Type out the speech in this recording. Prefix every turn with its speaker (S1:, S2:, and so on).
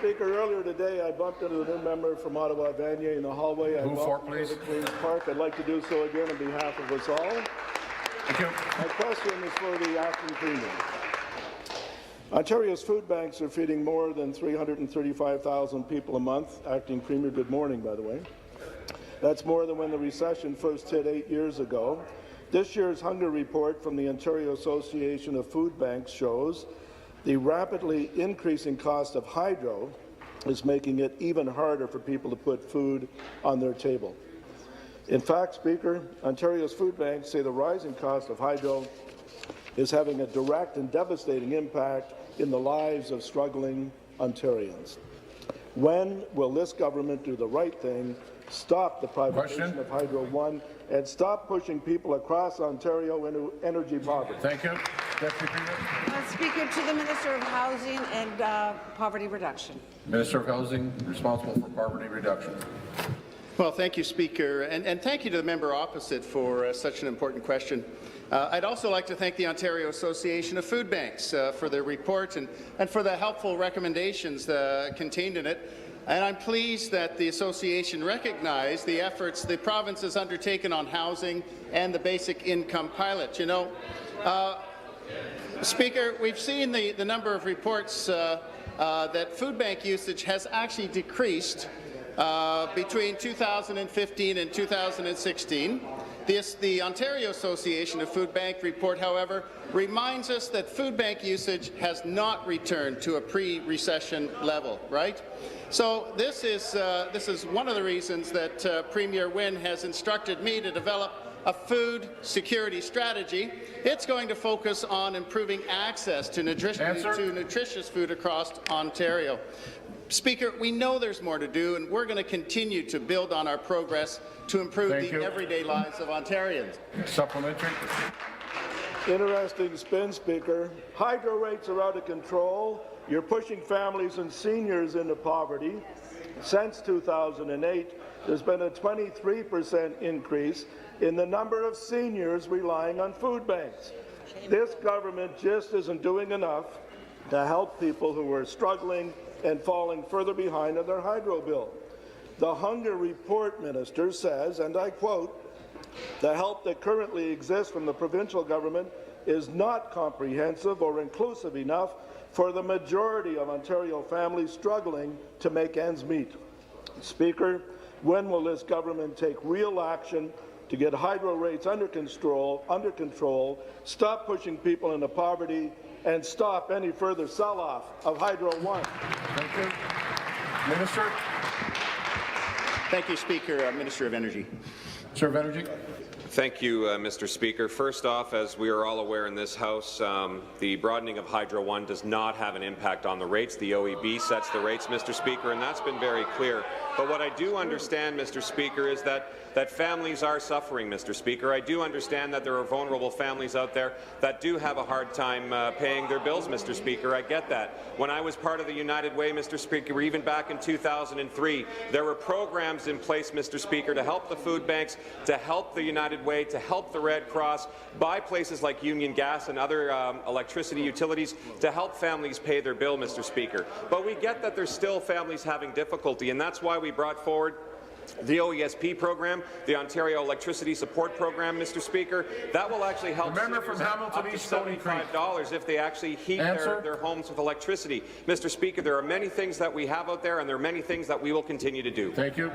S1: Speaker, earlier today I bumped into the new member from Ottawa Vanier in the hallway.
S2: Move forward, please.
S1: To Queen's Park. I'd like to do so again on behalf of us all.
S2: Thank you.
S1: My question is for the acting premier. Ontario's food banks are feeding more than 335,000 people a month. Acting Premier, good morning, by the way. That's more than when the recession first hit 8 years ago. This year's hunger report from the Ontario Association of Food Banks shows the rapidly increasing cost of hydro is making it even harder for people to put food on their table. In fact, Speaker, Ontario's food banks say the rising cost of hydro is having a direct and devastating impact in the lives of struggling Ontarians. When will this government do the right thing, stop the privatization of Hydro One, and stop pushing people across Ontario into energy poverty?
S2: Thank you. Deputy Premier.
S3: Speaker, to the Minister of Housing and Poverty Reduction.
S2: Minister of Housing, responsible for poverty reduction.
S4: Well, thank you, Speaker, and thank you to the member opposite for such an important question. I'd also like to thank the Ontario Association of Food Banks for their report and for the helpful recommendations contained in it. And I'm pleased that the association recognized the efforts the province has undertaken on housing and the basic income pilot. You know, Speaker, we've seen the number of reports that food bank usage has actually decreased between 2015 and 2016. The Ontario Association of Food Bank report, however, reminds us that food bank usage has not returned to a pre-recession level, right? So this is one of the reasons that Premier Wynne has instructed me to develop a food security strategy. It's going to focus on improving access to nutritious food across Ontario. Speaker, we know there's more to do, and we're going to continue to build on our progress to improve everyday lives of Ontarians.
S2: Supplementary.
S1: Interesting spin, Speaker. Hydro rates are out of control. You're pushing families and seniors into poverty. Since 2008, there's been a 23% increase in the number of seniors relying on food banks. This government just isn't doing enough to help people who are struggling and falling further behind on their hydro bill. The Hunger Report, Minister, says, and I quote, "The help that currently exists from the provincial government is not comprehensive or inclusive enough for the majority of Ontario families struggling to make ends meet." Speaker, when will this government take real action to get hydro rates under control, stop pushing people into poverty, and stop any further sell-off of Hydro One?
S2: Thank you. Minister.
S4: Thank you, Speaker. Minister of Energy.
S2: Minister of Energy.
S5: Thank you, Mr. Speaker. First off, as we are all aware in this House, the broadening of Hydro One does not have an impact on the rates. The OEB sets the rates, Mr. Speaker, and that's been very clear. But what I do understand, Mr. Speaker, is that families are suffering, Mr. Speaker. I do understand that there are vulnerable families out there that do have a hard time paying their bills, Mr. Speaker. I get that. When I was part of the United Way, Mr. Speaker, even back in 2003, there were programs in place, Mr. Speaker, to help the food banks, to help the United Way, to help the Red Cross, by places like Union Gas and other electricity utilities to help families pay their bill, Mr. Speaker. But we get that there's still families having difficulty, and that's why we brought forward the OESP program, the Ontario Electricity Support Program, Mr. Speaker. That will actually help
S2: From Hamilton
S5: up to $75 if they actually heat their homes with electricity. Mr. Speaker, there are many things that we have out there, and there are many things that we will continue to do.
S2: Thank you.